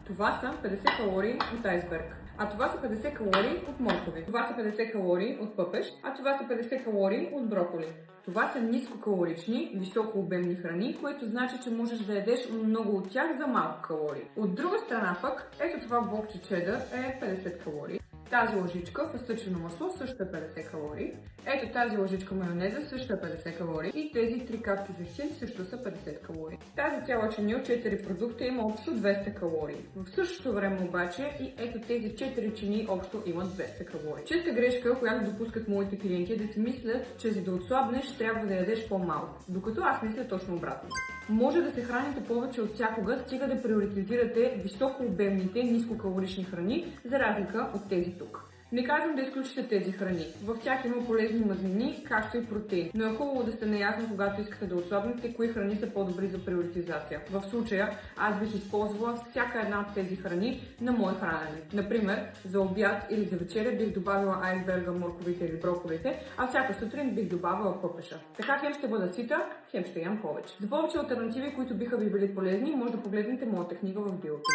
Това са 50 калории от айсберг. А това са 50 калории от моркови. Това са 50 калории от пъпеш, а това са 50 калории от броколи. Това са нискокалорични, високообемни храни, което значи, че можеш да ядеш много от тях за малко калории. От друга страна пък, ето това блокче чедър е 50 калории. Тази лъжичка фъстъчено масло също е 50 калории. Ето тази лъжичка майонеза също е 50 калории. И тези 3 капки зехтин също са 50 калории. Тази цяла чиния от 4 продукта има общо 200 калории. В същото време обаче и ето тези 4 чинии общо имат 200 калории. Честа грешка, която допускат моите клиенти, е да си мислят, че за да отслабнеш трябва да ядеш по-малко. Докато аз мисля точно обратно. Може да се храните повече от всякога, стига да приоритизирате високообемните, нискокалорични храни, за разлика от тези тук. Не казвам да изключите тези храни. В тях има полезни мазнини, както и протеин. Но е хубаво да сте наясно, когато искате да отслабнете, кои храни са по-добри за приоритизация. В случая аз бих използвала всяка една от тези храни на мое хранене. Например, за обяд или за вечеря бих добавила айсберга, морковите или броколите, а всяка сутрин бих добавила пъпеша. Така хем ще бъда сита, хем ще ям повече. За повече алтернативи, които биха ви били полезни, може да погледнете моята книга в биото.